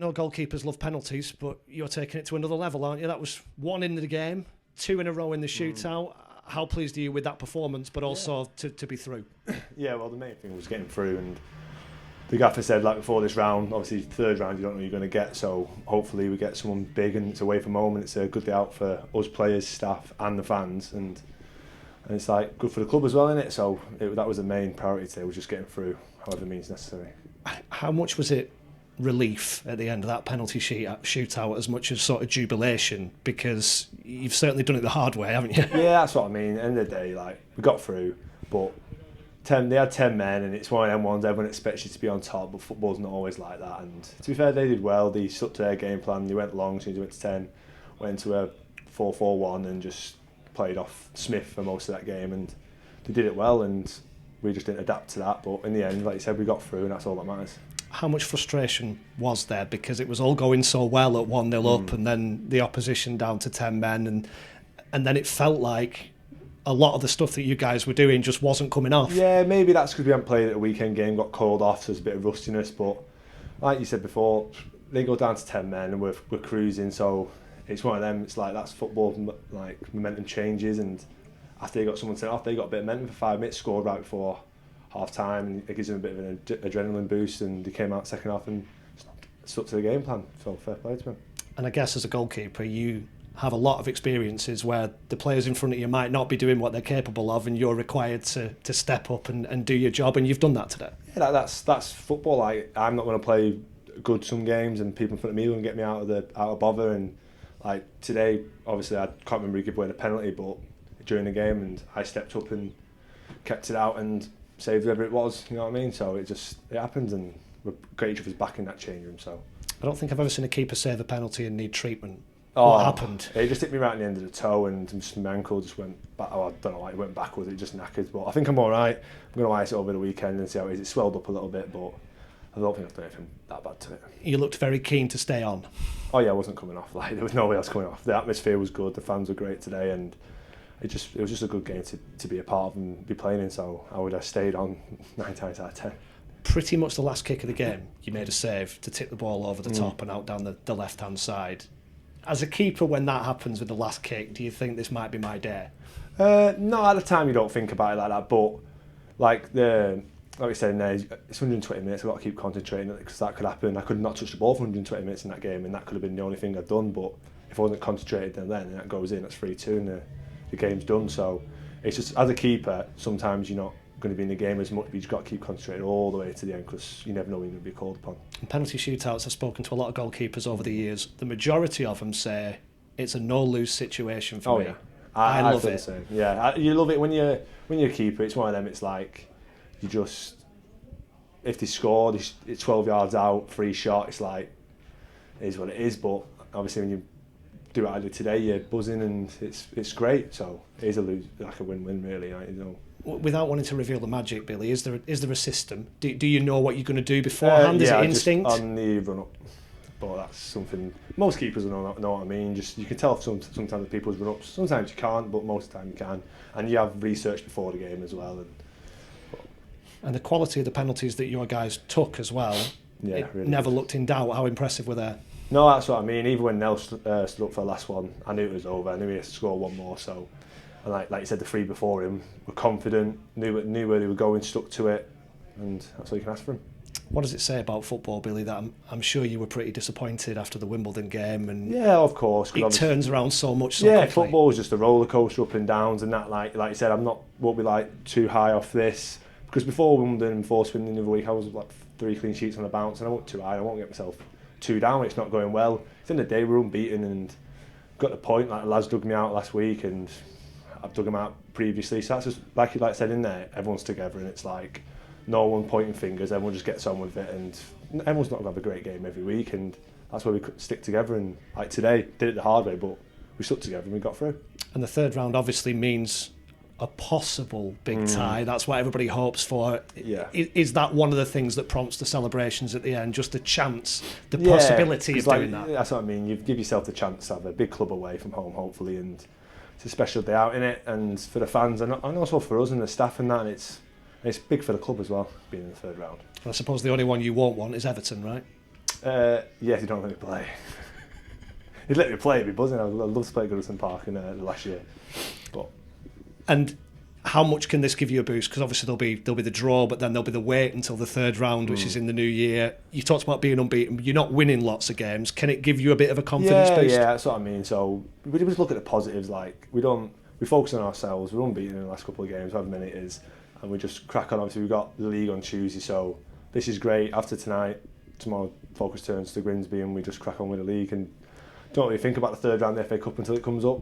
No goalkeepers love penalties, but you're taking it to another level, aren't you? That was one in the game, two in a row in the shootout. How pleased are you with that performance, but also to be through? Yeah, well, the main thing was getting through, and the gaffer said, like, before this round, obviously third round you don't know who you're going to get, so hopefully we get someone big, and it's away from home, and it's a good day out for us players, staff and the fans, and it's like good for the club as well, isn't it? So that was the main priority today, was just getting through however means necessary. How much was it relief at the end of that penalty shootout as much as sort of jubilation, because you've certainly done it the hard way, haven't you? Yeah, that's what I mean. End of the day, like, we got through, but they had 10 men, and it's one of them ones everyone expects you to be on top, but football's not always like that. And to be fair, they did well. They stuck to their game plan. They went long, so they went to 10, went to a 4-4-1 and just played off Smith for most of that game, and they did it well, and we just didn't adapt to that. But in the end, like you said, we got through, and that's all that matters. How much frustration was there, because it was all going so well at 1-0 up, and then the opposition down to 10 men, and then it felt like a lot of the stuff that you guys were doing just wasn't coming off? Yeah, maybe that's because we hadn't played at a weekend game, got called off, so there's a bit of rustiness, but like you said before, they go down to 10 men and we're cruising, so it's one of them. It's like, that's football, like, momentum changes, and after they got someone sent off, they got a bit of momentum for 5 minutes, scored right before half time, and it gives them a bit of an adrenaline boost, and they came out second half and stuck to the game plan, so fair play to them. And I guess as a goalkeeper, you have a lot of experiences where the players in front of you might not be doing what they're capable of, and you're required to step up and do your job, and you've done that today. Yeah, that's football. Like, I'm not going to play good some games, and people in front of me will get me out of bother, and like today, obviously I can't remember who gave away the penalty, but during the game, and I stepped up and kept it out and saved whoever it was, you know what I mean? So it happens, and we're great each other's back in that change room. So I don't think I've ever seen a keeper save a penalty and need treatment. Oh, what happened? It just hit me right at the end of the toe, and just my ankle just went back. Oh, I don't know why it went backwards. It just knackered, but I think I'm all right. I'm going to ice it over the weekend and see how it is. It swelled up a little bit, but I don't think I've done anything that bad to it. You looked very keen to stay on. Oh yeah, I wasn't coming off. Like, there was no way else coming off. The atmosphere was good. The fans were great today, and it was just a good game to be a part of and be playing in. So I would have stayed on 9 times out of 10. Pretty much the last kick of the game, you made a save to tip the ball over the top and out down the left-hand side. As a keeper, when that happens with the last kick, do you think this might be my day? No, at the time you don't think about it like that, but like we said in there, it's 120 minutes, I've got to keep concentrating because that could happen. I could not touch the ball for 120 minutes in that game, and that could have been the only thing I'd done, but if I wasn't concentrated then and that goes in, that's 3-2 and the game's done. So it's just, as a keeper, sometimes you're not going to be in the game as much, but you've got to keep concentrating all the way to the end, because you never know when you're going to be called upon. In penalty shootouts, I've spoken to a lot of goalkeepers over the years. The majority of them say it's a no-lose situation for me. Yeah. I love feel it. the same. Yeah, you love it when you're a keeper. It's one of them. It's like you just, if they score, it's 12 yards out, free shot. It's like, it is what it is. But obviously, when you do what I did today, you're buzzing, and it's great. So it is a win-win, really. You know. Without wanting to reveal the magic, Billy, is there a system? Do you know what you're going to do beforehand? Is it instinct? Just on the run up. But that's something most keepers know what I mean. Just, you can tell sometimes the people's run ups. Sometimes you can't, but most of the time you can. And you have research before the game as well. And the quality of the penalties that your guys took as well. Yeah, it really never good. looked in doubt. How impressive were they? No, that's what I mean. Even when Nell stood up for the last one, I knew it was over. I knew he had to score one more. So, and like you said, the 3 before him were confident, knew where they were going, stuck to it, and that's all you can ask for him. What does it say about football, Billy, that I'm sure you were pretty disappointed after the Wimbledon game? And yeah, of course. It turns around so much so yeah, quickly. Football is just a roller coaster, up and downs, and that, like you said, won't be like too high off this, because before Wimbledon and before Swindon the other week, I was like 3 clean sheets on a bounce, and I won't too high. I won't get myself too down. It's not going well. At the end of the day, we're unbeaten, and got the point. Like, the lads dug me out last week, and I've dug them out previously. So that's just like I said in there. Everyone's together, and it's like no one pointing fingers. Everyone just gets on with it, and everyone's not going to have a great game every week, and that's where we stick together. And like today, did it the hard way, but we stuck together and we got through. And the third round obviously means a possible big tie. That's what everybody hopes for. Yeah. Is that one of the things that prompts the celebrations at the end? Just the chance, the possibility of doing that? That's what I mean. You give yourself the chance to have a big club away from home, hopefully, and it's a special day out in it, and for the fans, and also for us and the staff and that. And it's big for the club as well, being in the third round. I suppose the only one you won't want is Everton, right? Yes, he don't let me play. He'd let me play, it'd be buzzing. I'd love to play at Goodison Park in the last year. But And how much can this give you a boost? Because obviously there'll be the draw, but then there'll be the wait until the third round, which is in the new year. You talked about being unbeaten. You're not winning lots of games. Can it give you a bit of a confidence boost? Yeah, that's what I mean. So we just look at the positives. Like we focus on ourselves. We're unbeaten in the last couple of games, however many it is, and we just crack on. Obviously, we've got the league on Tuesday, so this is great. After tonight, tomorrow focus turns to Grimsby, and we just crack on with the league and don't really think about the third round of the FA Cup until it comes up.